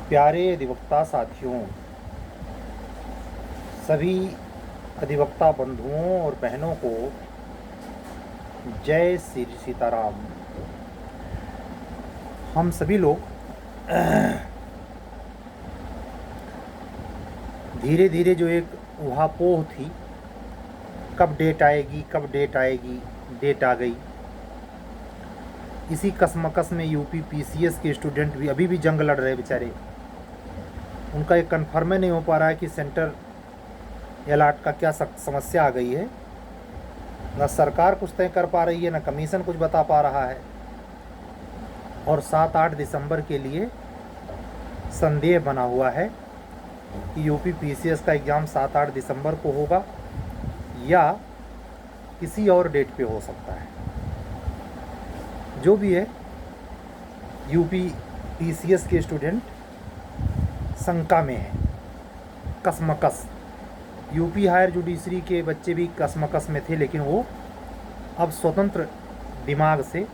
प्यारे अधिवक्ता साथियों, सभी अधिवक्ता बंधुओं और बहनों को जय श्री सीताराम। हम सभी लोग धीरे धीरे जो एक ऊहापोह थी, कब डेट आएगी कब डेट आएगी, डेट आ गई। इसी कसमकस में यूपी पीसीएस के स्टूडेंट भी अभी भी जंग लड़ रहे बेचारे। उनका एक कन्फर्म नहीं हो पा रहा है कि सेंटर अलॉट का क्या समस्या आ गई है। न सरकार कुछ तय कर पा रही है, न कमीशन कुछ बता पा रहा है। और 7-8 दिसंबर के लिए संदेह बना हुआ है कि यूपी पीसीएस का एग्ज़ाम 7-8 दिसंबर को होगा या किसी और डेट पे हो सकता है। जो भी है, यूपी पीसीएस के स्टूडेंट शंका में है, कसमकस। यूपी हायर जुडिशरी के बच्चे भी कसमकस में थे, लेकिन वो अब स्वतंत्र दिमाग से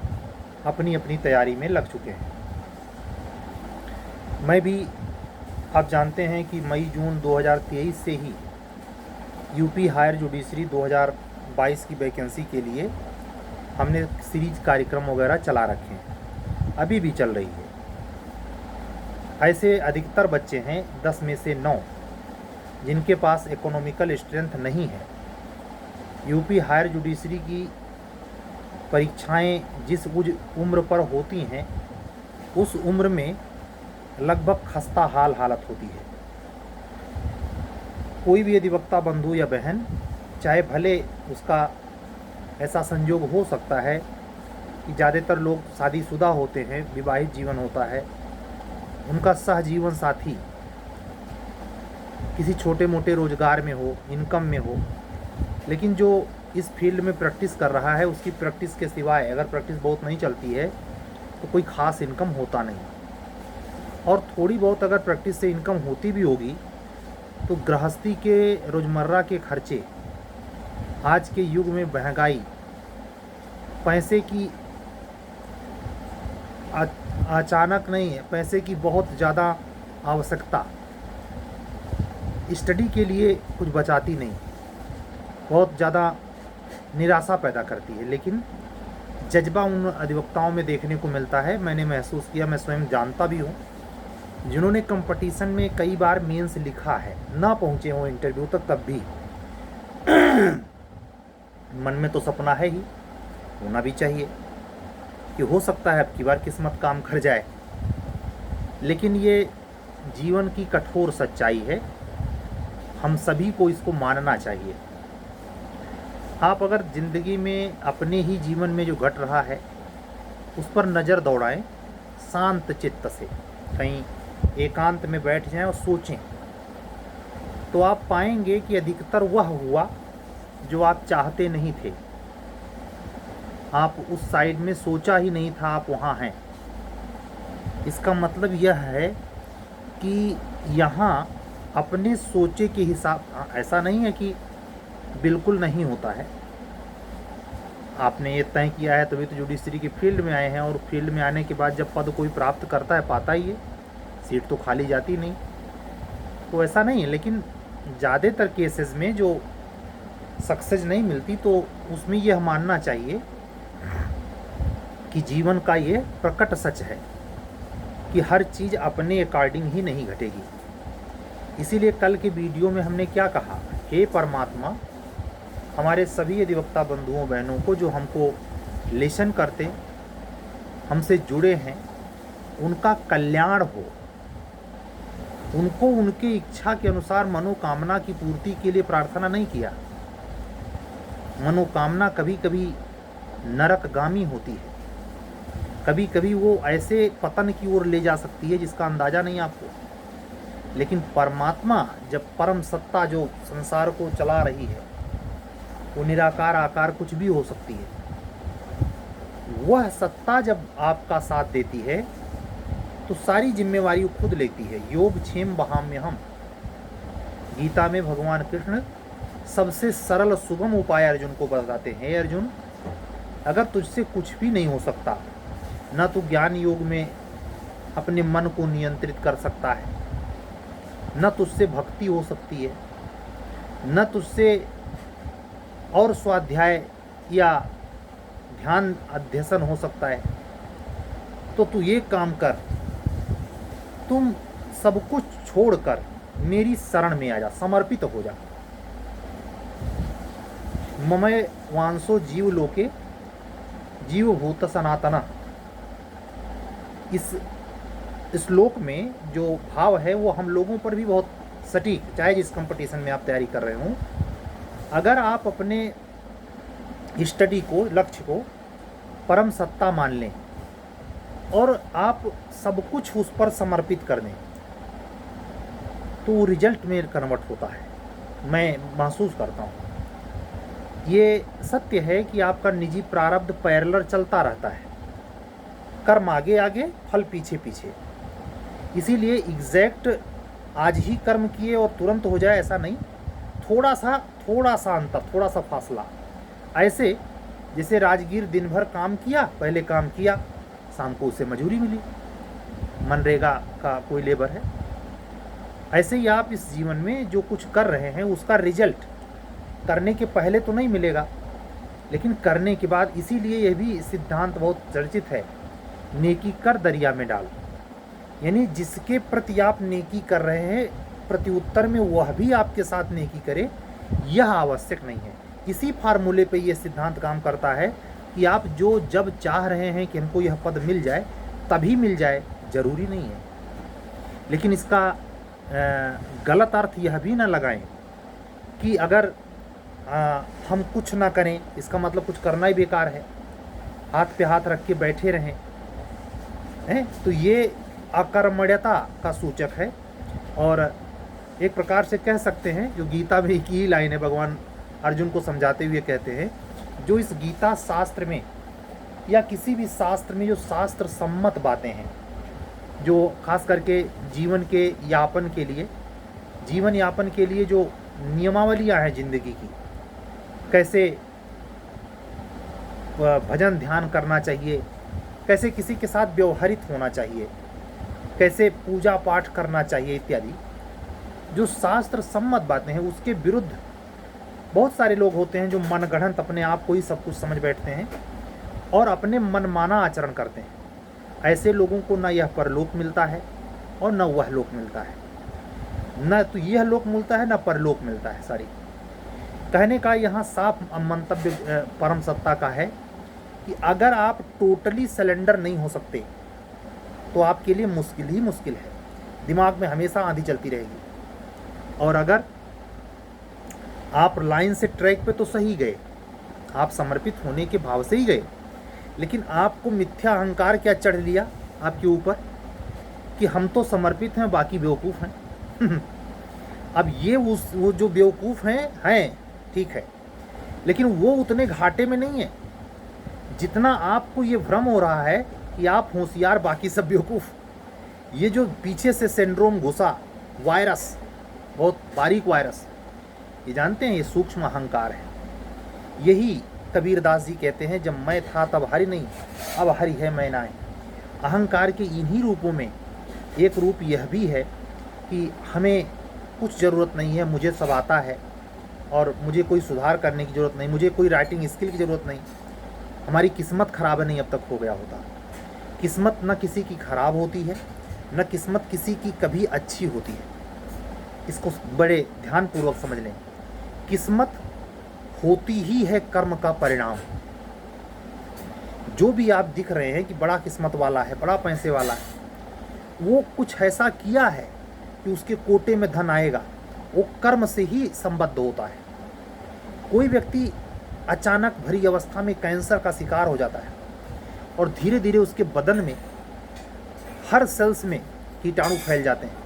अपनी अपनी तैयारी में लग चुके हैं। मैं भी, आप जानते हैं कि मई जून 2023 से ही यूपी हायर जुडिशरी 2022 की वैकेंसी के लिए हमने सीरीज कार्यक्रम वगैरह चला रखे हैं, अभी भी चल रही है। ऐसे अधिकतर बच्चे हैं, 10 में से 9, जिनके पास इकोनॉमिकल स्ट्रेंथ नहीं है। यूपी हायर जुडिशरी की परीक्षाएं जिस उम्र पर होती हैं, उस उम्र में लगभग खस्ता हालत होती है। कोई भी अधिवक्ता बंधु या बहन, चाहे भले उसका ऐसा संयोग हो सकता है कि ज़्यादातर लोग शादीशुदा होते हैं, विवाहित जीवन होता है, उनका सहजीवन साथी किसी छोटे मोटे रोजगार में हो, इनकम में हो, लेकिन जो इस फील्ड में प्रैक्टिस कर रहा है, उसकी प्रैक्टिस के सिवाय अगर प्रैक्टिस बहुत नहीं चलती है तो कोई ख़ास इनकम होता नहीं। और थोड़ी बहुत अगर प्रैक्टिस से इनकम होती भी होगी तो गृहस्थी के रोज़मर्रा के खर्चे, आज के युग में महंगाई, पैसे की अचानक नहीं है, पैसे की बहुत ज़्यादा आवश्यकता स्टडी के लिए कुछ बचाती नहीं, बहुत ज़्यादा निराशा पैदा करती है। लेकिन जज्बा उन अधिवक्ताओं में देखने को मिलता है, मैंने महसूस किया, मैं स्वयं जानता भी हूँ, जिन्होंने कंपटीशन में कई बार मेंस लिखा है, ना पहुँचे हों इंटरव्यू तक, तब भी मन में तो सपना है ही, होना भी चाहिए कि हो सकता है अब की बार किस्मत काम कर जाए। लेकिन ये जीवन की कठोर सच्चाई है, हम सभी को इसको मानना चाहिए। आप अगर ज़िंदगी में अपने ही जीवन में जो घट रहा है उस पर नज़र दौड़ाएं, शांत चित्त से कहीं एकांत में बैठ जाएं और सोचें, तो आप पाएंगे कि अधिकतर वह हुआ जो आप चाहते नहीं थे। आप उस साइड में सोचा ही नहीं था, आप वहाँ हैं। इसका मतलब यह है कि यहाँ अपने सोचे के हिसाब, ऐसा नहीं है कि बिल्कुल नहीं होता है। आपने ये तय किया है तभी तो जुडिशरी की फील्ड में आए हैं, और फील्ड में आने के बाद जब पद कोई प्राप्त करता है, पाता ही है, सीट तो खाली जाती नहीं, तो ऐसा नहीं है। लेकिन ज़्यादातर केसेस में जो सक्सेस नहीं मिलती, तो उसमें यह मानना चाहिए कि जीवन का ये प्रकट सच है कि हर चीज़ अपने अकॉर्डिंग ही नहीं घटेगी। इसीलिए कल के वीडियो में हमने क्या कहा, हे परमात्मा, हमारे सभी अधिवक्ता बंधुओं बहनों को जो हमको लेसन करते, हमसे जुड़े हैं, उनका कल्याण हो, उनको उनकी इच्छा के अनुसार मनोकामना की पूर्ति के लिए प्रार्थना नहीं किया। मनोकामना कभी कभी नरकगामी होती है, कभी कभी वो ऐसे पतन की ओर ले जा सकती है जिसका अंदाज़ा नहीं आपको। लेकिन परमात्मा, जब परम सत्ता जो संसार को चला रही है, वो निराकार आकार कुछ भी हो सकती है, वह सत्ता जब आपका साथ देती है तो सारी जिम्मेवारी वो खुद लेती है। योग क्षेम बहाम्य हम, गीता में भगवान कृष्ण सबसे सरल सुगम उपाय अर्जुन को बताते हैं। अर्जुन, अगर तुझसे कुछ भी नहीं हो सकता, न तो ज्ञान योग में अपने मन को नियंत्रित कर सकता है, न तुझसे भक्ति हो सकती है, न तुझसे और स्वाध्याय या ध्यान अध्यसन हो सकता है। तो तू ये काम कर, तुम सब कुछ छोड़कर मेरी शरण में आ जा, समर्पित हो जा। ममय वांसो जीव लोके जीवभूत सनातना। इस श्लोक में जो भाव है वो हम लोगों पर भी बहुत सटीक, चाहे जिस कंपटीशन में आप तैयारी कर रहे हो, अगर आप अपने स्टडी को, लक्ष्य को परम सत्ता मान लें और आप सब कुछ उस पर समर्पित कर दें, तो रिजल्ट में कन्वर्ट होता है। मैं महसूस करता हूँ, ये सत्य है कि आपका निजी प्रारब्ध पैरेलल चलता रहता है, कर्म आगे आगे, फल पीछे पीछे। इसीलिए एग्जैक्ट आज ही कर्म किए और तुरंत हो जाए ऐसा नहीं, थोड़ा सा अंतर, थोड़ा सा फासला। ऐसे जैसे राजगीर दिन भर काम किया, पहले काम किया, शाम को उसे मजूरी मिली, मनरेगा का कोई लेबर है। ऐसे ही आप इस जीवन में जो कुछ कर रहे हैं उसका रिजल्ट करने के पहले तो नहीं मिलेगा, लेकिन करने के बाद। इसीलिए यह भी सिद्धांत बहुत चर्चित है, नेकी कर दरिया में डाल। यानी जिसके प्रति आप नेकी कर रहे हैं, प्रत्युत्तर में वह भी आपके साथ नेकी करे, यह आवश्यक नहीं है। इसी फार्मूले पे यह सिद्धांत काम करता है कि आप जो जब चाह रहे हैं कि हमको यह पद मिल जाए तभी मिल जाए, जरूरी नहीं है। लेकिन इसका गलत अर्थ यह भी ना लगाएं कि अगर हम कुछ ना करें इसका मतलब कुछ करना ही बेकार है, हाथ पे हाथ रख के बैठे रहें, हैं, तो ये अकर्मण्यता का सूचक है। और एक प्रकार से कह सकते हैं, जो गीता में की ही लाइन है, भगवान अर्जुन को समझाते हुए कहते हैं, जो इस गीता शास्त्र में या किसी भी शास्त्र में जो शास्त्र सम्मत बातें हैं, जो खास करके जीवन यापन के लिए जो नियमावलियां हैं ज़िंदगी की, कैसे भजन ध्यान करना चाहिए, कैसे किसी के साथ व्यवहारित होना चाहिए, कैसे पूजा पाठ करना चाहिए इत्यादि, जो शास्त्र सम्मत बातें हैं, उसके विरुद्ध बहुत सारे लोग होते हैं जो मनगढ़ंत अपने आप को ही सब कुछ समझ बैठते हैं और अपने मनमाना आचरण करते हैं। ऐसे लोगों को न यह परलोक मिलता है और न वह लोक मिलता है, न तो यह लोक मिलता है न परलोक मिलता है। सारी कहने का यहाँ साफ मंतव्य परम सत्ता का है कि अगर आप टोटली सिलेंडर नहीं हो सकते तो आपके लिए मुश्किल ही मुश्किल है, दिमाग में हमेशा आंधी चलती रहेगी। और अगर आप लाइन से ट्रैक पे तो सही गए, आप समर्पित होने के भाव से ही गए, लेकिन आपको मिथ्या अहंकार क्या चढ़ लिया आपके ऊपर कि हम तो समर्पित हैं, बाकी बेवकूफ़ हैं। अब ये वो जो बेवकूफ़ हैं ठीक है, लेकिन वो उतने घाटे में नहीं है जितना आपको ये भ्रम हो रहा है कि आप होशियार, बाकी सब बेवकूफ़। ये जो पीछे से सिंड्रोम घुसा, वायरस, बहुत बारीक वायरस, ये जानते हैं, ये सूक्ष्म अहंकार है। यही कबीरदास जी कहते हैं, जब मैं था तब हरि नहीं, अब हरि है मैं नाय। अहंकार के इन्हीं रूपों में एक रूप यह भी है कि हमें कुछ ज़रूरत नहीं है, मुझे सब आता है और मुझे कोई सुधार करने की ज़रूरत नहीं, मुझे कोई राइटिंग स्किल की ज़रूरत नहीं। हमारी किस्मत ख़राब नहीं अब तक हो गया होता। किस्मत न किसी की ख़राब होती है, न किस्मत किसी की कभी अच्छी होती है। इसको बड़े ध्यानपूर्वक समझ लें। किस्मत होती ही है कर्म का परिणाम। जो भी आप दिख रहे हैं कि बड़ा किस्मत वाला है, बड़ा पैसे वाला है, वो कुछ ऐसा किया है कि उसके कोटे में धन आएगा, वो कर्म से ही संबद्ध होता है। कोई व्यक्ति अचानक भरी अवस्था में कैंसर का शिकार हो जाता है और धीरे धीरे उसके बदन में हर सेल्स में कीटाणु फैल जाते हैं,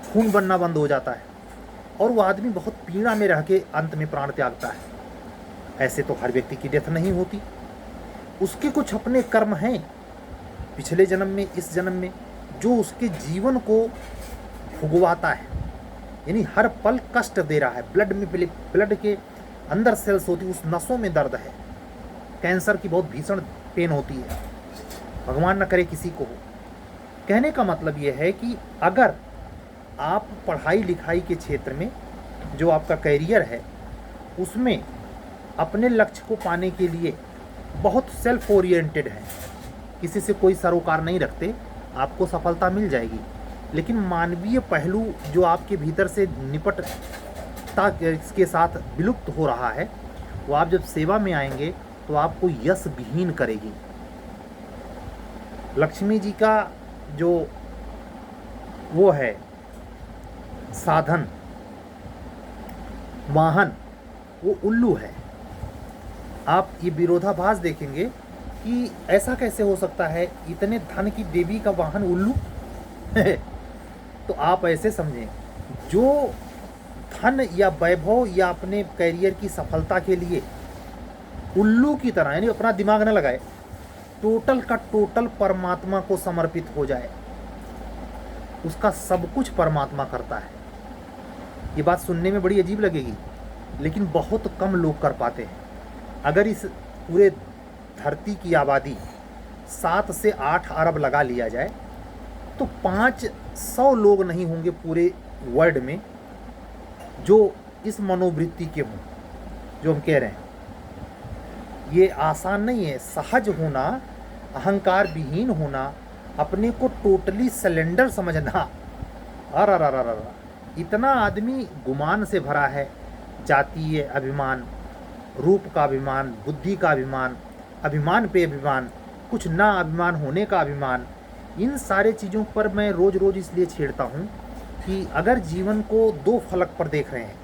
खून बनना बंद हो जाता है और वो आदमी बहुत पीड़ा में रह के अंत में प्राण त्यागता है। ऐसे तो हर व्यक्ति की डेथ नहीं होती, उसके कुछ अपने कर्म हैं पिछले जन्म में, इस जन्म में, जो उसके जीवन को भुगवाता है, यानी हर पल कष्ट दे रहा है। ब्लड के अंदर सेल्स होती, उस नसों में दर्द है। कैंसर की बहुत भीषण पेन होती है, भगवान न करे किसी को हो। कहने का मतलब ये है कि अगर आप पढ़ाई लिखाई के क्षेत्र में जो आपका करियर है उसमें अपने लक्ष्य को पाने के लिए बहुत सेल्फ ओरिएंटेड हैं, किसी से कोई सरोकार नहीं रखते, आपको सफलता मिल जाएगी। लेकिन मानवीय पहलू जो आपके भीतर से निपटता के साथ विलुप्त हो रहा है, वो आप जब सेवा में आएंगे तो आपको यश विहीन करेगी। लक्ष्मी जी का जो वो है साधन, वाहन, वो उल्लू है। आप ये विरोधाभास देखेंगे कि ऐसा कैसे हो सकता है, इतने धन की देवी का वाहन उल्लू तो आप ऐसे समझें, जो धन या वैभव या अपने करियर की सफलता के लिए उल्लू की तरह, यानी अपना दिमाग न लगाए, टोटल का टोटल परमात्मा को समर्पित हो जाए, उसका सब कुछ परमात्मा करता है। ये बात सुनने में बड़ी अजीब लगेगी, लेकिन बहुत कम लोग कर पाते हैं। अगर इस पूरे धरती की आबादी 7 से 8 अरब लगा लिया जाए तो 500 लोग नहीं होंगे पूरे वर्ल्ड में जो इस मनोवृत्ति के हों जो हम कह रहे हैं। ये आसान नहीं है। सहज होना, अहंकार विहीन होना, अपने को टोटली सिलेंडर समझना, अरे इतना आदमी गुमान से भरा है। जातीय अभिमान, रूप का अभिमान, बुद्धि का अभिमान, अभिमान पे अभिमान, कुछ ना अभिमान होने का अभिमान। इन सारे चीज़ों पर मैं रोज़ रोज़ इसलिए छेड़ता हूँ कि अगर जीवन को दो फलक पर देख रहे हैं,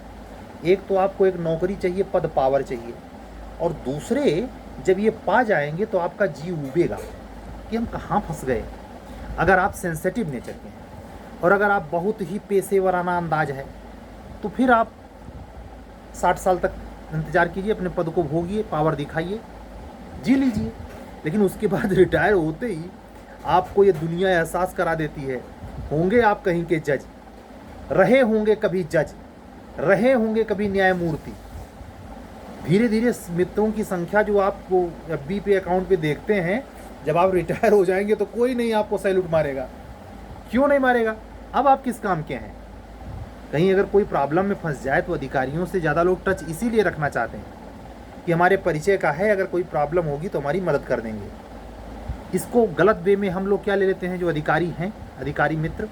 एक तो आपको एक नौकरी चाहिए, पद पावर चाहिए, और दूसरे जब ये पा जाएंगे तो आपका जीव उबेगा कि हम कहाँ फंस गए। अगर आप सेंसिटिव नेचर के हैं और अगर आप बहुत ही पेशेवराना अंदाज है तो फिर आप 60 साल तक इंतज़ार कीजिए, अपने पद को भोगिए, पावर दिखाइए, जी लीजिए। लेकिन उसके बाद रिटायर होते ही आपको ये दुनिया एहसास करा देती है, होंगे आप कहीं के जज, रहे होंगे कभी जज, रहे होंगे कभी न्यायमूर्ति। धीरे धीरे मित्रों की संख्या जो आपको एफबी पे अकाउंट पे देखते हैं, जब आप रिटायर हो जाएंगे तो कोई नहीं आपको सैल्यूट मारेगा। क्यों नहीं मारेगा? अब आप किस काम के हैं? कहीं अगर कोई प्रॉब्लम में फंस जाए तो अधिकारियों से ज़्यादा लोग टच इसीलिए रखना चाहते हैं कि हमारे परिचय का है, अगर कोई प्रॉब्लम होगी तो हमारी मदद कर देंगे। इसको गलत वे में हम लोग क्या ले लेते हैं, जो अधिकारी हैं, अधिकारी मित्र,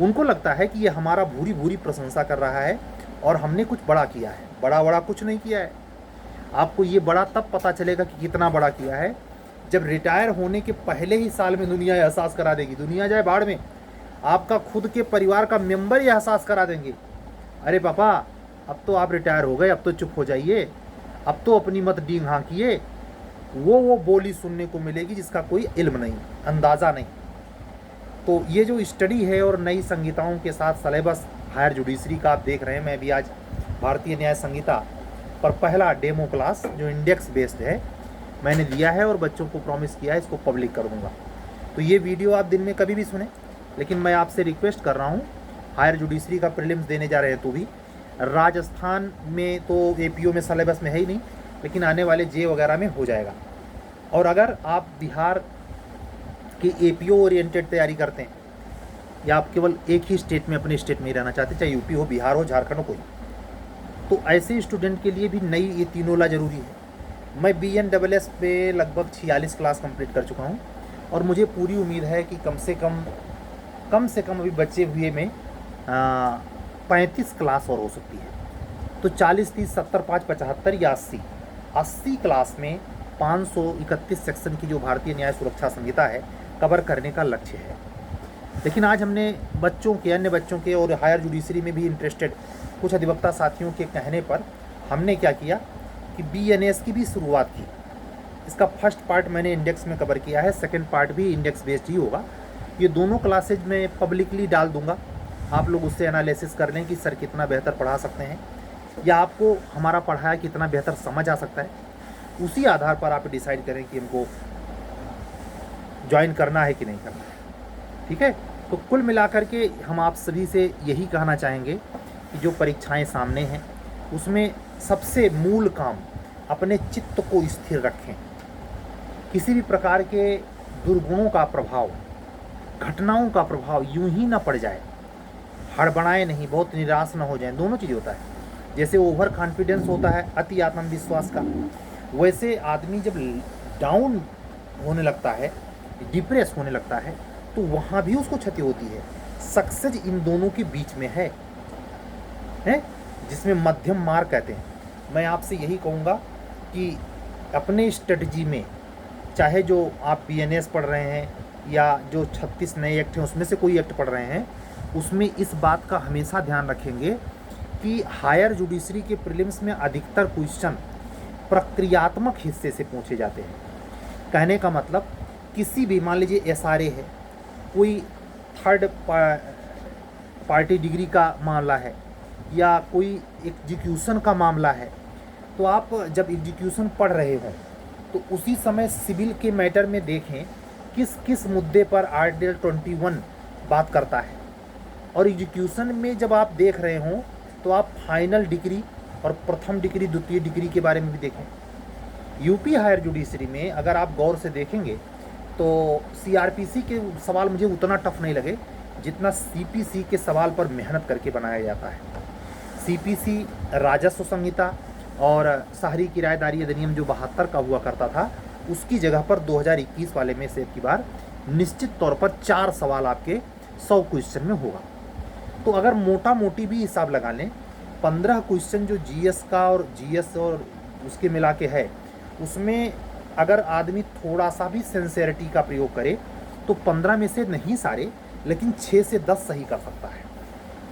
उनको लगता है कि ये हमारा भूरी भूरी प्रशंसा कर रहा है और हमने कुछ बड़ा किया है। बड़ा कुछ नहीं किया है। आपको ये बड़ा तब पता चलेगा कि कितना बड़ा किया है जब रिटायर होने के पहले ही साल में दुनिया एहसास करा देगी। दुनिया जाए बाढ़ में, आपका खुद के परिवार का मेंबर ही एहसास करा देंगे, अरे पापा अब तो आप रिटायर हो गए, अब तो चुप हो जाइए, अब तो अपनी मत डींग हाँकिए। वो बोली सुनने को मिलेगी जिसका कोई इल्म नहीं, अंदाज़ा नहीं। तो ये जो स्टडी है और नई संहिताओं के साथ सलेबस हायर जुडिशरी का आप देख रहे हैं, मैं भी आज भारतीय न्याय संहिता पर पहला डेमो क्लास जो इंडेक्स बेस्ड है मैंने लिया है और बच्चों को प्रॉमिस किया है इसको पब्लिक कर दूँगा। तो ये वीडियो आप दिन में कभी भी सुने, लेकिन मैं आपसे रिक्वेस्ट कर रहा हूँ, हायर जुडिशरी का प्रीलिम्स देने जा रहे हैं तो भी, राजस्थान में तो एपीओ में सलेबस में है ही नहीं, लेकिन आने वाले जे वगैरह में हो जाएगा। और अगर आप बिहार की एपीओ ओरिएंटेड तैयारी करते हैं या आप केवल एक ही स्टेट में, अपने स्टेट में ही रहना चाहते हैं, चाहे यूपी हो, बिहार हो, झारखंड हो, कोई, तो ऐसे स्टूडेंट के लिए भी नई ये तीनों ला जरूरी है। मैं BNSS पे लगभग 46 क्लास कंप्लीट कर चुका हूँ और मुझे पूरी उम्मीद है कि कम से कम अभी बचे हुए में 35 क्लास और हो सकती है। तो 40, 30, 70, 5, 75 या 80 क्लास में 531 सेक्शन की जो भारतीय न्याय सुरक्षा संहिता है कवर करने का लक्ष्य है। लेकिन आज हमने बच्चों के, अन्य बच्चों के और हायर जुडिशरी में भी इंटरेस्टेड कुछ अधिवक्ता साथियों के कहने पर हमने क्या किया कि BNS की भी शुरुआत की। इसका फर्स्ट पार्ट मैंने इंडेक्स में कवर किया है, सेकंड पार्ट भी इंडेक्स बेस्ड ही होगा। ये दोनों क्लासेज मैं पब्लिकली डाल दूंगा, आप लोग उससे एनालिसिस कर लें कि सर कितना बेहतर पढ़ा सकते हैं या आपको हमारा पढ़ाया कितना बेहतर समझ आ सकता है। उसी आधार पर आप डिसाइड करें कि हमको ज्वाइन करना है कि नहीं करना है। ठीक है, तो कुल मिलाकर के हम आप सभी से यही कहना चाहेंगे कि जो परीक्षाएं सामने हैं उसमें सबसे मूल काम अपने चित्त को स्थिर रखें। किसी भी प्रकार के दुर्गुणों का प्रभाव घटनाओं का प्रभाव यूं ही ना पड़ जाए, हड़बड़ाए नहीं, बहुत निराश ना हो जाए, दोनों चीज़ होता है। जैसे ओवर कॉन्फिडेंस होता है अति आत्मविश्वास का, वैसे आदमी जब डाउन होने लगता है, डिप्रेस होने लगता है, तो वहाँ भी उसको क्षति होती है। सक्सेस इन दोनों के बीच में है, जिसमें मध्यम मार्ग कहते हैं। मैं आपसे यही कहूँगा कि अपने स्ट्रेटजी में, चाहे जो आप बीएनएस पढ़ रहे हैं या जो 36 नए एक्ट हैं उसमें से कोई एक्ट पढ़ रहे हैं, उसमें इस बात का हमेशा ध्यान रखेंगे कि हायर जुडिशरी के प्रीलिम्स में अधिकतर क्वेश्चन प्रक्रियात्मक हिस्से से पूछे जाते हैं। कहने का मतलब, किसी भी, मान लीजिए एसआरए है, कोई थर्ड पार्टी डिग्री का मामला है या कोई एग्जीक्यूशन का मामला है, तो आप जब एग्जीक्यूशन पढ़ रहे हों तो उसी समय सिविल के मैटर में देखें किस किस मुद्दे पर आर्टिकल 21 बात करता है, और एग्जीक्यूशन में जब आप देख रहे हों तो आप फाइनल डिग्री और प्रथम डिग्री, द्वितीय डिग्री के बारे में भी देखें। यूपी हायर जुडिशरी में अगर आप गौर से देखेंगे तो सीआरपीसी के सवाल मुझे उतना टफ नहीं लगे जितना सीपीसी के सवाल पर मेहनत करके बनाया जाता है। सीपीसी राजस्व संहिता और शहरी किराएदारी अधिनियम जो 72 का हुआ करता था, उसकी जगह पर 2021 वाले में से की बार निश्चित तौर पर 4 सवाल आपके 100 क्वेश्चन में होगा। तो अगर मोटा मोटी भी हिसाब लगा लें, 15 क्वेश्चन जो जीएस का और जीएस और उसके मिला के है, उसमें अगर आदमी थोड़ा सा भी सिंसेरिटी का प्रयोग करे तो 15 में से नहीं सारे, लेकिन 6 से 10 सही कर सकता है।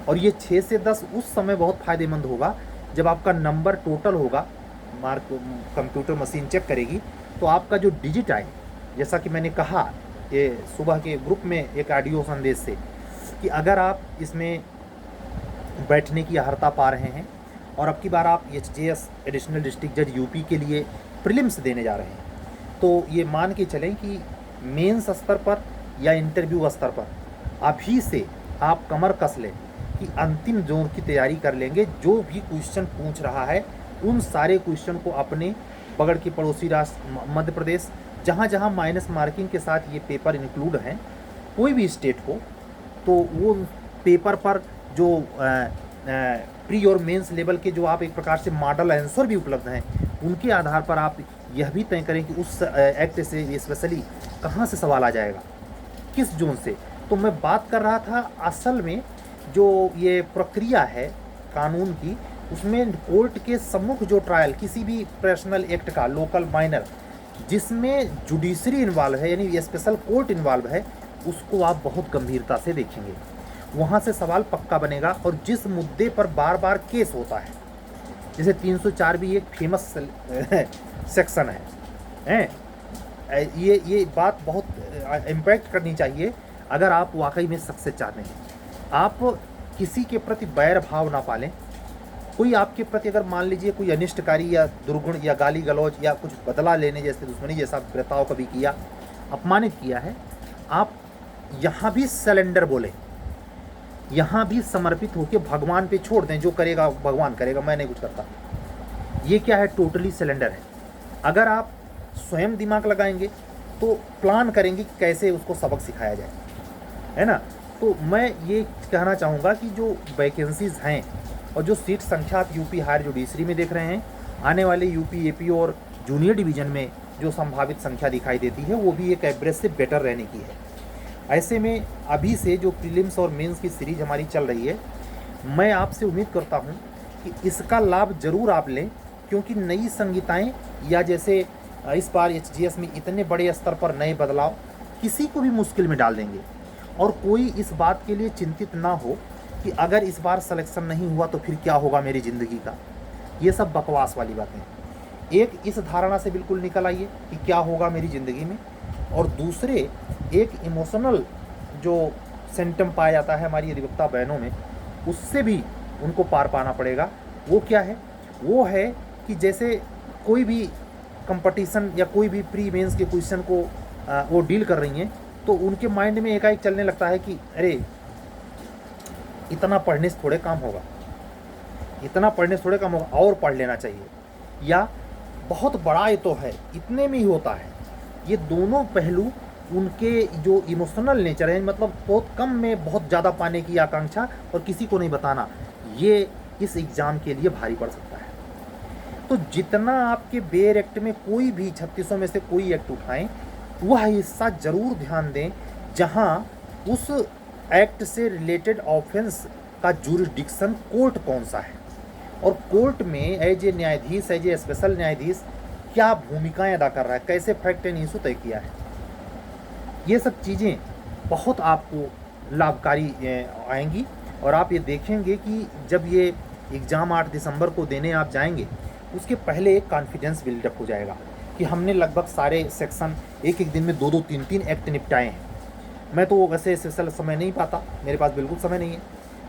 और ये 6 से 10 उस समय बहुत फ़ायदेमंद होगा जब आपका नंबर टोटल होगा, मार्क कंप्यूटर मशीन चेक करेगी, तो आपका जो डिजिट आए, जैसा कि मैंने कहा ये सुबह के ग्रुप में एक ऑडियो संदेश से, कि अगर आप इसमें बैठने की अर्हता पा रहे हैं और अब की बार आप एचजीएस एडिशनल डिस्ट्रिक्ट जज यूपी के लिए प्रीलिम्स देने जा रहे हैं, तो ये मान के चलें कि मेंस स्तर पर या इंटरव्यू स्तर पर अभी से आप कमर कस लें कि अंतिम जोन की तैयारी कर लेंगे। जो भी क्वेश्चन पूछ रहा है उन सारे क्वेश्चन को अपने बगल के पड़ोसी राष्ट्र मध्य प्रदेश, जहाँ जहाँ माइनस मार्किंग के साथ ये पेपर इंक्लूड हैं, कोई भी स्टेट हो, तो वो पेपर पर जो प्री और मेंस लेवल के जो आप एक प्रकार से मॉडल आंसर भी उपलब्ध हैं, उनके आधार पर आप यह भी तय करें कि उस एक्ट से स्पेशली कहाँ से सवाल आ जाएगा, किस जोन से। तो मैं बात कर रहा था असल में जो ये प्रक्रिया है कानून की, उसमें कोर्ट के सम्मुख जो ट्रायल किसी भी पर्सनल एक्ट का, लोकल माइनर, जिसमें जुडिशरी इन्वॉल्व है यानी स्पेशल कोर्ट इन्वॉल्व है, उसको आप बहुत गंभीरता से देखेंगे। वहाँ से सवाल पक्का बनेगा। और जिस मुद्दे पर बार बार केस होता है, जैसे 304 भी एक फेमस सेक्शन है, ये बात बहुत इम्पैक्ट करनी चाहिए अगर आप वाकई में सक्सेस चाहते हैं। आप किसी के प्रति बैर भाव ना पालें। कोई आपके प्रति अगर मान लीजिए कोई अनिष्टकारी या दुर्गुण या गाली गलौज या कुछ बदला लेने जैसे दुश्मनी जैसा बर्ताव कभी किया, अपमानित किया है, आप यहाँ भी सरेंडर बोलें, यहाँ भी समर्पित होकर भगवान पे छोड़ दें, जो करेगा भगवान करेगा, मैं नहीं कुछ करता। ये क्या है, टोटली सरेंडर है। अगर आप स्वयं दिमाग लगाएंगे तो प्लान करेंगे कि कैसे उसको सबक सिखाया जाए, है ना। तो मैं ये कहना चाहूँगा कि जो वैकेंसीज़ हैं और जो सीट संख्या आप यूपी हायर जुडिशरी में देख रहे हैं, आने वाले यूपी एपी और जूनियर डिवीज़न में जो संभावित संख्या दिखाई देती है, वो भी एक एवरेज से बेटर रहने की है। ऐसे में अभी से जो प्रीलिम्स और मेंस की सीरीज हमारी चल रही है, मैं आपसे उम्मीद करता हूँ कि इसका लाभ ज़रूर आप लें, क्योंकि नई संहिताएँ या जैसे इस बार एचजीएस में इतने बड़े स्तर पर नए बदलाव किसी को भी मुश्किल में डाल देंगे। और कोई इस बात के लिए चिंतित ना हो कि अगर इस बार सिलेक्शन नहीं हुआ तो फिर क्या होगा मेरी ज़िंदगी का। ये सब बकवास वाली बातें हैं। एक इस धारणा से बिल्कुल निकल आइए कि क्या होगा मेरी ज़िंदगी में, और दूसरे एक इमोशनल जो सिम्टम पाया जाता है हमारी अधिवक्ता बहनों में, उससे भी उनको पार पाना पड़ेगा। वो क्या है, वो है कि जैसे कोई भी कंपटीशन या कोई भी प्री मेंस के क्वेश्चन को वो डील कर रही हैं, तो उनके माइंड में एकाएक चलने लगता है कि अरे इतना पढ़ने से थोड़े काम होगा, इतना पढ़ने से थोड़े काम होगा, और पढ़ लेना चाहिए, या बहुत बड़ा ये तो है, इतने में ही होता है। ये दोनों पहलू उनके जो इमोशनल नेचर है, मतलब बहुत कम में बहुत ज़्यादा पाने की आकांक्षा और किसी को नहीं बताना, ये इस एग्ज़ाम के लिए भारी पड़ सकता है। तो जितना आपके बेयर एक्ट में कोई भी 3600 में से कोई एक्ट उठाएं, वह हिस्सा ज़रूर ध्यान दें जहां उस एक्ट से रिलेटेड ऑफेंस का जुरिस्डिक्शन कोर्ट कौन सा है, और कोर्ट में एज ए न्यायाधीश, एज ए स्पेशल न्यायाधीश क्या भूमिकाएं अदा कर रहा है, कैसे फैक्ट एंड इशू तय किया है। ये सब चीज़ें बहुत आपको लाभकारी आएंगी, और आप ये देखेंगे कि जब ये एग्ज़ाम 8 दिसंबर को देने आप जाएंगे, उसके पहले एक कॉन्फिडेंस बिल्डअप हो जाएगा कि हमने लगभग सारे सेक्शन एक एक दिन में 2-2, 3-3 एक्ट निपटाए हैं। मैं तो वैसे स्पेशल समय नहीं पाता, मेरे पास बिल्कुल समय नहीं है।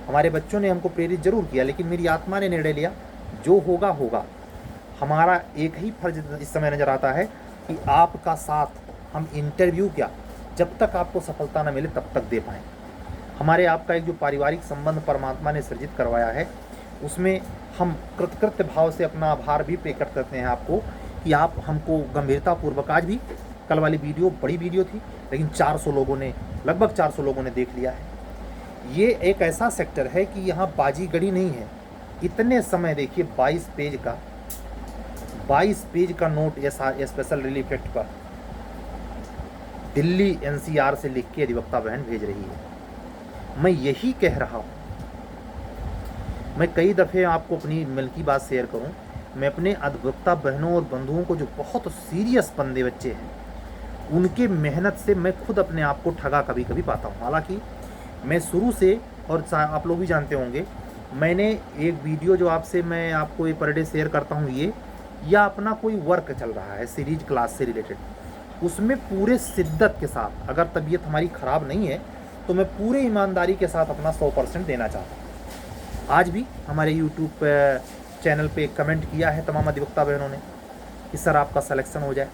हमारे बच्चों ने हमको प्रेरित जरूर किया, लेकिन मेरी आत्मा ने निर्णय लिया जो होगा होगा। हमारा एक ही फर्ज इस समय नज़र आता है कि आपका साथ हम इंटरव्यू क्या, जब तक आपको सफलता न मिले तब तक दे पाएँ। हमारे आपका एक जो पारिवारिक संबंध परमात्मा ने सृजित करवाया है, उसमें हम कृतकृत्य भाव से अपना आभार भी प्रकट करते हैं आपको कि आप हमको गंभीरतापूर्वक, आज भी कल वाली वीडियो बड़ी वीडियो थी लेकिन 400 लोगों ने, लगभग 400 लोगों ने देख लिया है। ये एक ऐसा सेक्टर है कि यहाँ बाजीगरी नहीं है। इतने समय देखिए 22 पेज का नोट स्पेशल रिलीफ एक्ट पर दिल्ली एनसीआर से लिख के अधिवक्ता बहन भेज रही है। मैं यही कह रहा हूँ, मैं कई दफ़े आपको अपनी मन की बात शेयर करूं, मैं अपने अधिवक्ता बहनों और बंधुओं को जो बहुत सीरियस बंदे बच्चे हैं, उनके मेहनत से मैं खुद अपने आप को ठगा कभी कभी पाता हूं। हालांकि मैं शुरू से, और आप लोग भी जानते होंगे, मैंने एक वीडियो जो मैं आपको ये पर डे शेयर करता हूं, ये या अपना कोई वर्क चल रहा है सीरीज क्लास से रिलेटेड, उसमें पूरे शिद्दत के साथ, अगर तबीयत हमारी ख़राब नहीं है तो मैं पूरे ईमानदारी के साथ अपना 100% देना चाहता हूँ। आज भी हमारे YouTube चैनल पे कमेंट किया है तमाम अधिवक्ता बहनों ने कि सर आपका सिलेक्शन हो जाए।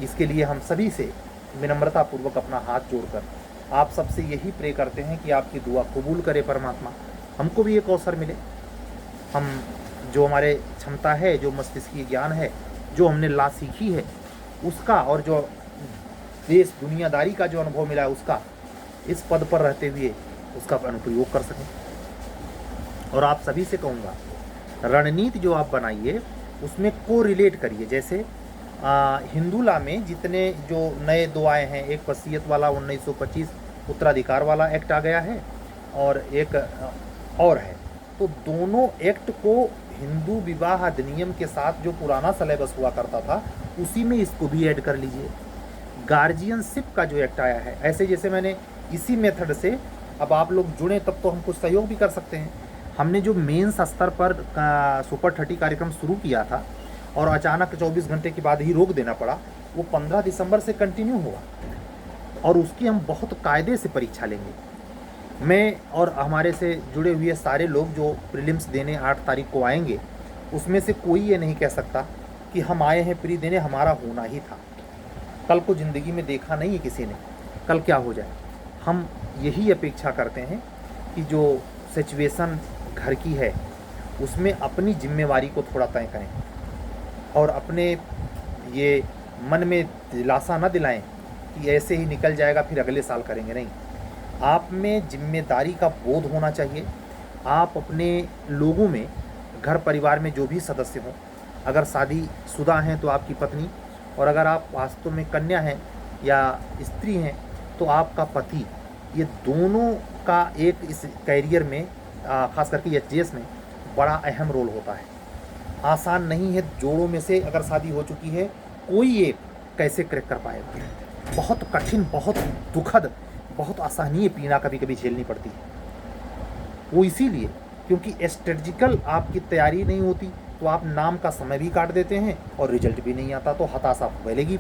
इसके लिए हम सभी से विनम्रतापूर्वक अपना हाथ जोड़कर आप सबसे यही प्रे करते हैं कि आपकी दुआ कबूल करे परमात्मा, हमको भी एक अवसर मिले, हम जो हमारे क्षमता है, जो मस्तिष्कीय ज्ञान है, जो हमने ला सीखी है उसका, और जो देश दुनियादारी का जो अनुभव मिला है उसका, इस पद पर रहते हुए उसका अनुप्रयोग कर सकें। और आप सभी से कहूँगा, रणनीति जो आप बनाइए उसमें को रिलेट करिए। जैसे हिंदुला में जितने जो नए दो आए हैं, एक वसीयत वाला 1925 उत्तराधिकार वाला एक्ट आ गया है, और एक और है, तो दोनों एक्ट को हिंदू विवाह अधिनियम के साथ जो पुराना सिलेबस हुआ करता था उसी में इसको भी ऐड कर लीजिए। गार्जियनशिप का जो एक्ट आया है, ऐसे जैसे मैंने इसी मेथड से, अब आप लोग जुड़े तब तो हम कुछ सहयोग भी कर सकते हैं। हमने जो मेंस स्तर पर सुपर 30 कार्यक्रम शुरू किया था और अचानक 24 घंटे के बाद ही रोक देना पड़ा, वो 15 दिसंबर से कंटिन्यू हुआ, और उसकी हम बहुत कायदे से परीक्षा लेंगे। मैं और हमारे से जुड़े हुए सारे लोग जो प्रीलिम्स देने 8 तारीख को आएंगे, उसमें से कोई ये नहीं कह सकता कि हम आए हैं प्री देने, हमारा होना ही था। कल को ज़िंदगी में देखा नहीं है किसी ने, कल क्या हो जाए। हम यही अपेक्षा करते हैं कि जो सिचुएशन घर की है उसमें अपनी जिम्मेवारी को थोड़ा तय करें, और अपने ये मन में दिलासा न दिलाएं कि ऐसे ही निकल जाएगा फिर अगले साल करेंगे। नहीं, आप में जिम्मेदारी का बोध होना चाहिए। आप अपने लोगों में, घर परिवार में जो भी सदस्य हों, अगर शादीशुदा हैं तो आपकी पत्नी, और अगर आप वास्तव में कन्या हैं या स्त्री हैं तो आपका पति, ये दोनों का एक इस कैरियर में, ख़ास करके एचजीएस में बड़ा अहम रोल होता है। आसान नहीं है, जोड़ों में से अगर शादी हो चुकी है कोई एक कैसे क्रैक कर पाएगा। बहुत कठिन, बहुत दुखद, बहुत असहनीय पीड़ा कभी कभी झेलनी पड़ती है। वो इसीलिए क्योंकि स्ट्रेटजिकल आपकी तैयारी नहीं होती, तो आप नाम का समय भी काट देते हैं और रिजल्ट भी नहीं आता, तो हताशा फैलेगी।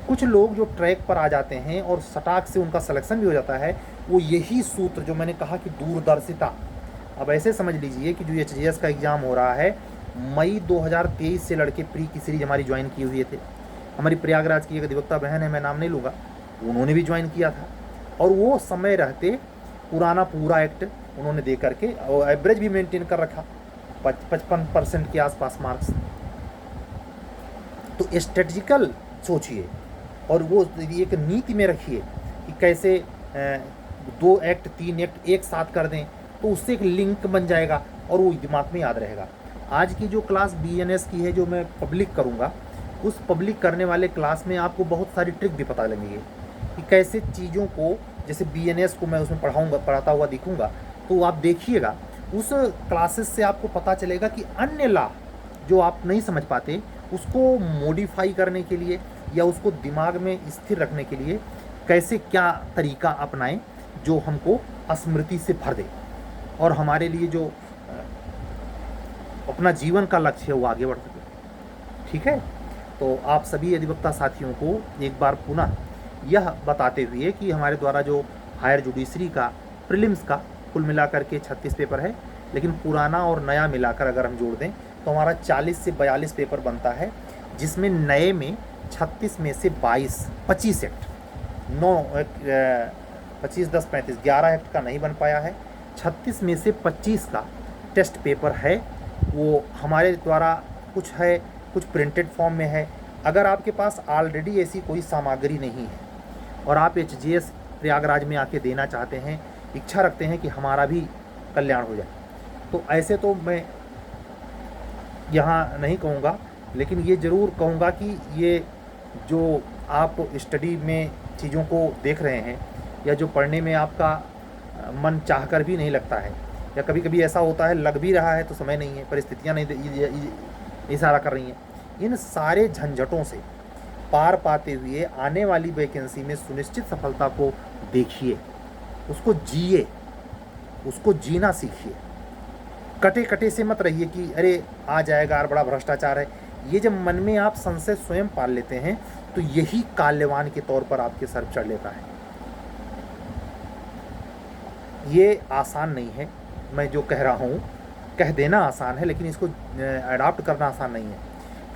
कुछ लोग जो ट्रैक पर आ जाते हैं और सटाक से उनका सिलेक्शन भी हो जाता है, वो यही सूत्र जो मैंने कहा कि दूरदर्शिता। अब ऐसे समझ लीजिए कि जो एचजीएस का एग्ज़ाम हो रहा है, मई 2023 से लड़के प्री की सीरीज हमारी ज्वाइन किए हुए थे। हमारी प्रयागराज की एक अधिवक्ता बहन है, मैं नाम नहीं लूँगा, उन्होंने भी ज्वाइन किया था, और वो समय रहते पुराना पूरा एक्ट उन्होंने दे करके, और एवरेज भी मेंटेन कर रखा, 55% के आसपास मार्क्स। तो स्ट्रेटजिकल सोचिए और वो एक नीति में रखिए कि कैसे 2 एक्ट 3 एक्ट एक साथ कर दें, तो उससे एक लिंक बन जाएगा और वो दिमाग में याद रहेगा। आज की जो क्लास BNS की है जो मैं पब्लिक करूँगा, उस पब्लिक करने वाले क्लास में आपको बहुत सारी ट्रिक भी पता लगेंगी कि कैसे चीज़ों को, जैसे BNS को मैं उसमें पढ़ाता हुआ दिखूँगा, तो आप देखिएगा उस क्लासेस से आपको पता चलेगा कि अन्य लॉ जो आप नहीं समझ पाते उसको मॉडिफाई करने के लिए या उसको दिमाग में स्थिर रखने के लिए कैसे क्या तरीका अपनाएं जो हमको स्मृति से भर दे और हमारे लिए जो अपना जीवन का लक्ष्य है वो आगे बढ़ सके। ठीक है, तो आप सभी अधिवक्ता साथियों को एक बार पुनः यह बताते हुए कि हमारे द्वारा जो हायर जुडिशरी का प्रीलिम्स का कुल मिलाकर के 36 पेपर है, लेकिन पुराना और नया मिलाकर अगर हम जोड़ दें तो हमारा 40 से 42 पेपर बनता है, जिसमें नए में 36 में से 25 एक्ट 25 10 35 11 एक्ट का नहीं बन पाया है। 36 में से 25 का टेस्ट पेपर है, वो हमारे द्वारा कुछ है, कुछ प्रिंटेड फॉर्म में है। अगर आपके पास ऑलरेडी ऐसी कोई सामग्री नहीं है और आप HJS प्रयागराज में आके देना चाहते हैं, इच्छा रखते हैं कि हमारा भी कल्याण हो जाए, तो ऐसे तो मैं यहाँ नहीं कहूँगा, लेकिन ये ज़रूर कहूँगा कि ये जो आप स्टडी में चीज़ों को देख रहे हैं या जो पढ़ने में आपका मन चाहकर भी नहीं लगता है, या कभी कभी ऐसा होता है लग भी रहा है तो समय नहीं है, परिस्थितियाँ नहीं इशारा कर रही हैं, इन सारे झंझटों से पार पाते हुए आने वाली वैकेंसी में सुनिश्चित सफलता को देखिए, उसको जिए, उसको जीना सीखिए। कटे कटे से मत रहिए कि अरे आ जाएगा और बड़ा भ्रष्टाचार है। ये जब मन में आप संशय स्वयं पाल लेते हैं तो यही काल्यवान के तौर पर आपके सर चढ़ लेता है। ये आसान नहीं है, मैं जो कह रहा हूँ कह देना आसान है, लेकिन इसको अडॉप्ट करना आसान नहीं है।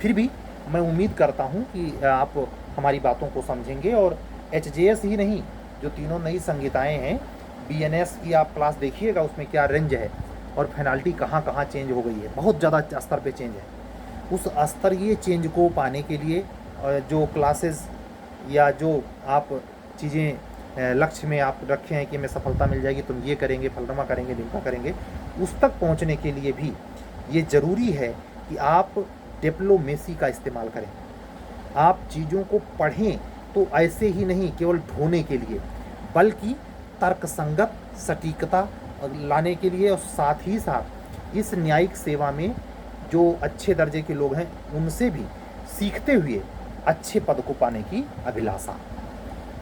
फिर भी मैं उम्मीद करता हूँ कि आप हमारी बातों को समझेंगे और HJS ही नहीं, जो तीनों नई संहिताएं हैं, BNS की आप क्लास देखिएगा उसमें क्या रेंज है और पेनाल्टी कहाँ कहाँ चेंज हो गई है, बहुत ज़्यादा स्तर पे चेंज है। उस स्तरीय चेंज को पाने के लिए जो क्लासेस या जो आप चीज़ें लक्ष्य में आप रखे हैं कि हमें सफलता मिल जाएगी, तुम ये करेंगे, फलरमा करेंगे, ढिमका करेंगे, उस तक पहुंचने के लिए भी ये ज़रूरी है कि आप डिप्लोमेसी का इस्तेमाल करें। आप चीज़ों को पढ़ें तो ऐसे ही नहीं केवल ढोने के लिए, बल्कि तर्कसंगत सटीकता लाने के लिए, और साथ ही साथ इस न्यायिक सेवा में जो अच्छे दर्जे के लोग हैं उनसे भी सीखते हुए अच्छे पद को पाने की अभिलाषा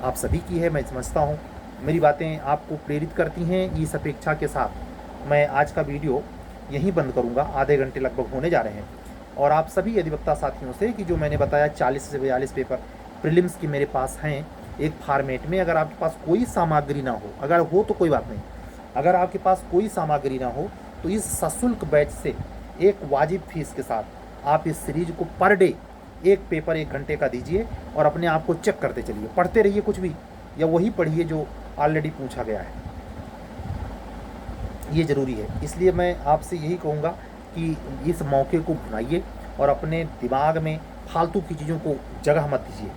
आप सभी की है। मैं समझता हूँ मेरी बातें आपको प्रेरित करती हैं। इस अपेक्षा के साथ मैं आज का वीडियो यहीं बंद करूँगा, आधे घंटे लगभग होने जा रहे हैं। और आप सभी अधिवक्ता साथियों से कि जो मैंने बताया 40 से 42 पेपर प्रीलिम्स की मेरे पास हैं एक फॉर्मेट में, अगर आपके पास कोई सामग्री ना हो, अगर हो तो कोई बात नहीं, अगर आपके पास कोई सामग्री ना हो तो इस सशुल्क बैच से एक वाजिब फीस के साथ आप इस सीरीज को पर डे एक पेपर 1 घंटे का दीजिए और अपने आप को चेक करते चलिए, पढ़ते रहिए कुछ भी, या वही पढ़िए जो ऑलरेडी पूछा गया है। ये ज़रूरी है, इसलिए मैं आपसे यही कहूँगा कि इस मौके को भुनाइए और अपने दिमाग में फालतू की चीज़ों को जगह मत दीजिए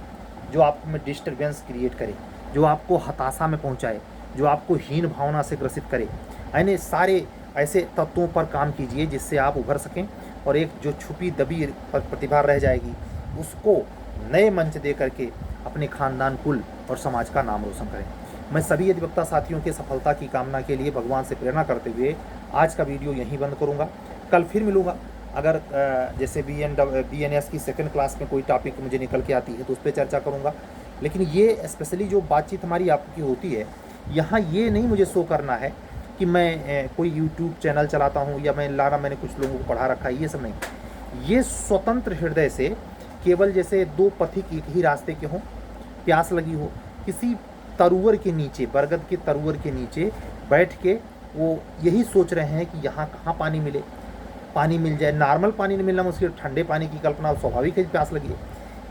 जो आप में डिस्टर्बेंस क्रिएट करे, जो आपको हताशा में पहुँचाए, जो आपको हीन भावना से ग्रसित करे। यानी सारे ऐसे तत्वों पर काम कीजिए जिससे आप उभर सकें और एक जो छुपी दबी प्रतिभा रह जाएगी उसको नए मंच दे करके अपने खानदान, कुल और समाज का नाम रोशन करें। मैं सभी अधिवक्ता साथियों के सफलता की कामना के लिए भगवान से प्रेरणा करते हुए आज का वीडियो यहीं बंद करूंगा। कल फिर मिलूंगा। अगर जैसे BNS की सेकंड क्लास में कोई टॉपिक मुझे निकल के आती है तो उस पर चर्चा करूंगा। लेकिन ये स्पेशली जो बातचीत हमारी आपकी होती है, यहाँ ये नहीं मुझे शो करना है कि मैं कोई YouTube चैनल चलाता हूँ या मैंने कुछ लोगों को पढ़ा रखा है, ये सब नहीं। ये स्वतंत्र हृदय से केवल जैसे 2 पथिक एक ही रास्ते के हों, प्यास लगी हो, किसी तरुवर के नीचे, बरगद के तरुवर के नीचे बैठ के वो यही सोच रहे हैं कि यहाँ कहाँ पानी मिले, पानी मिल जाए। नॉर्मल पानी नहीं मिलना मुश्किल, ठंडे पानी की कल्पना स्वाभाविक है, प्यास लगी है।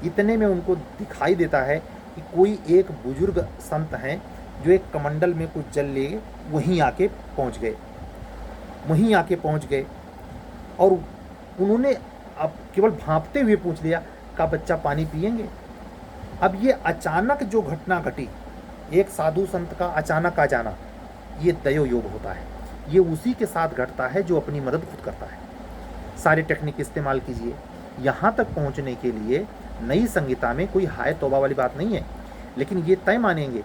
इतने में उनको दिखाई देता है कि कोई एक बुजुर्ग संत हैं जो एक कमंडल में कुछ जल ले वहीं आके पहुँच गए और उन्होंने अब केवल भांपते हुए पूछ लिया, का बच्चा पानी पिएंगे? अब ये अचानक जो घटना घटी, एक साधु संत का अचानक आ जाना, ये दयो योग होता है। ये उसी के साथ घटता है जो अपनी मदद खुद करता है। सारे टेक्निक इस्तेमाल कीजिए। यहाँ तक पहुँचने के लिए नई संहिता में कोई हाय तौबा वाली बात नहीं है, लेकिन ये तय मानेंगे,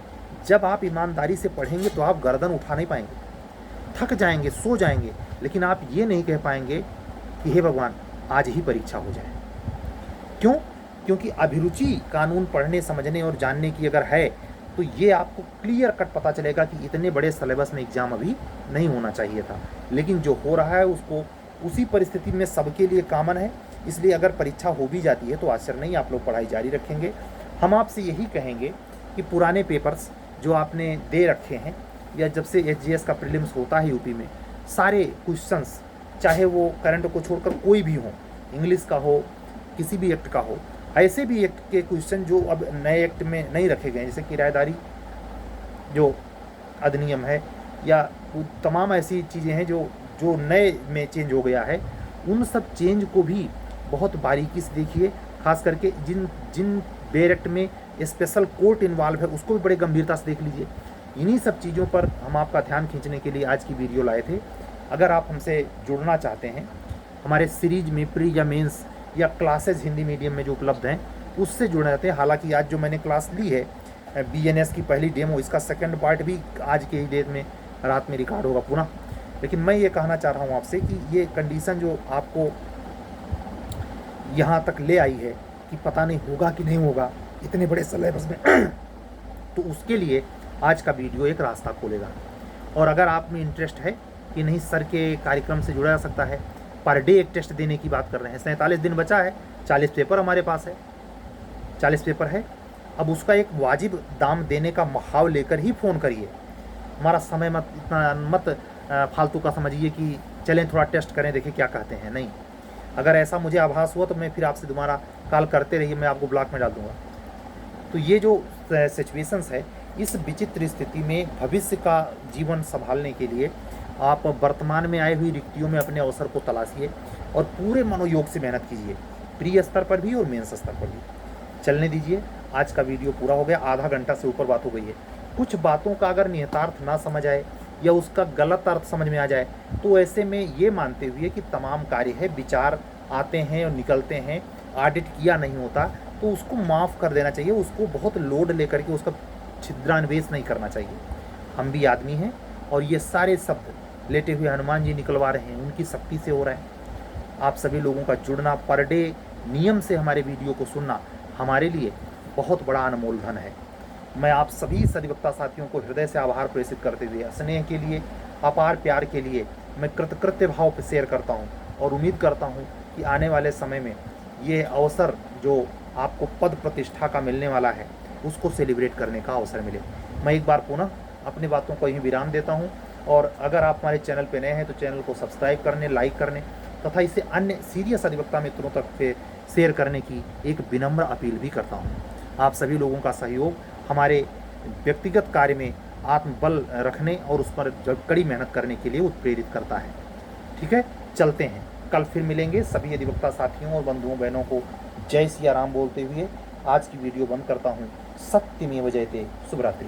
जब आप ईमानदारी से पढ़ेंगे तो आप गर्दन उठा नहीं पाएंगे, थक जाएंगे, सो जाएंगे, लेकिन आप ये नहीं कह पाएंगे कि हे भगवान आज ही परीक्षा हो जाए। क्यों? क्योंकि अभिरुचि कानून पढ़ने, समझने और जानने की अगर है तो ये आपको क्लियर कट पता चलेगा कि इतने बड़े सिलेबस में एग्ज़ाम अभी नहीं होना चाहिए था, लेकिन जो हो रहा है उसको उसी परिस्थिति में सबके लिए कॉमन है। इसलिए अगर परीक्षा हो भी जाती है तो आश्चर्य नहीं, आप लोग पढ़ाई जारी रखेंगे। हम आपसे यही कहेंगे कि पुराने पेपर्स जो आपने दे रखे हैं, या जब से एचजीएस का प्रीलिम्स होता है यूपी में, सारे क्वेश्चंस चाहे वो करंट को छोड़कर कोई भी हो, इंग्लिश का हो, किसी भी एक्ट का हो, ऐसे भी एक्ट के क्वेश्चन जो अब नए एक्ट में नहीं रखे गए, जैसे किराएदारी जो अधिनियम है, या तमाम ऐसी चीज़ें हैं जो जो नए में चेंज हो गया है, उन सब चेंज को भी बहुत बारीकी से देखिए। खास करके जिन जिन बेर एक्ट में स्पेशल कोर्ट इन्वॉल्व है उसको भी बड़े गंभीरता से देख लीजिए। इन्हीं सब चीज़ों पर हम आपका ध्यान खींचने के लिए आज की वीडियो लाए थे। अगर आप हमसे जुड़ना चाहते हैं, हमारे सीरीज में प्री या मेंस या क्लासेज हिंदी मीडियम में जो उपलब्ध हैं उससे जुड़ना चाहते हैं। हालांकि आज जो मैंने क्लास ली है बीएनएस की पहली डेमो, इसका सेकंड पार्ट भी आज के ही डेट में रात में रिकॉर्ड होगा पुनः। लेकिन मैं ये कहना चाह रहा हूँ आपसे कि ये कंडीशन जो आपको यहाँ तक ले आई है कि पता नहीं होगा कि नहीं होगा इतने बड़े सिलेबस में तो उसके लिए आज का वीडियो एक रास्ता खोलेगा। और अगर आप में इंटरेस्ट है कि नहीं सर के कार्यक्रम से जुड़ा जा सकता है, पर डे एक टेस्ट देने की बात कर रहे हैं, 47 दिन बचा है, 40 पेपर हमारे पास है, 40 पेपर है। अब उसका एक वाजिब दाम देने का माहौल लेकर ही फ़ोन करिए। हमारा समय मत इतना मत फालतू का समझिए कि चलें थोड़ा टेस्ट करें देखें क्या कहते हैं, नहीं। अगर ऐसा मुझे आभास हुआ तो मैं फिर आपसे दोबारा कॉल करते रहिए, मैं आपको ब्लॉक में डाल दूँगा। तो ये जो सिचुएशंस है, इस विचित्र स्थिति में भविष्य का जीवन संभालने के लिए आप वर्तमान में आई हुई रिक्तियों में अपने अवसर को तलाशिए और पूरे मनोयोग से मेहनत कीजिए, प्री स्तर पर भी और मेंस स्तर पर भी। चलने दीजिए, आज का वीडियो पूरा हो गया, आधा घंटा से ऊपर बात हो गई है। कुछ बातों का अगर निहितार्थ ना समझ आए या उसका गलत अर्थ समझ में आ जाए तो ऐसे में ये मानते हुए कि तमाम कार्य है, विचार आते हैं और निकलते हैं, ऑडिट किया नहीं होता, तो उसको माफ़ कर देना चाहिए। उसको बहुत लोड लेकर के उसका छिद्रान्वेष नहीं करना चाहिए। हम भी आदमी हैं और ये सारे शब्द लेटे हुए हनुमान जी निकलवा रहे हैं, उनकी शक्ति से हो रहा है। आप सभी लोगों का जुड़ना, पर डे नियम से हमारे वीडियो को सुनना हमारे लिए बहुत बड़ा अनमोल धन है। मैं आप सभी सदिवक्ता साथियों को हृदय से आभार प्रेषित करते हुए, स्नेह के लिए, अपार प्यार के लिए मैं कृतकृत्य भाव पर शेयर करता हूँ और उम्मीद करता हूँ कि आने वाले समय में ये अवसर जो आपको पद प्रतिष्ठा का मिलने वाला है उसको सेलिब्रेट करने का अवसर मिले। मैं एक बार पुनः अपनी बातों को यहीं विराम देता हूं, और अगर आप हमारे चैनल पर नए हैं तो चैनल को सब्सक्राइब करने, लाइक करने तथा इसे अन्य सीरियस अधिवक्ता मित्रों तक शेयर करने की एक विनम्र अपील भी करता हूं। आप सभी लोगों का सहयोग हमारे व्यक्तिगत कार्य में आत्मबल रखने और उस पर कड़ी मेहनत करने के लिए उत्प्रेरित करता है। ठीक है, चलते हैं, कल फिर मिलेंगे। सभी अधिवक्ता साथियों और बंधुओं बहनों को जय सिया राम बोलते हुए आज की वीडियो बंद करता हूँ। सत्यमेव जयते। शुभ रात्रि।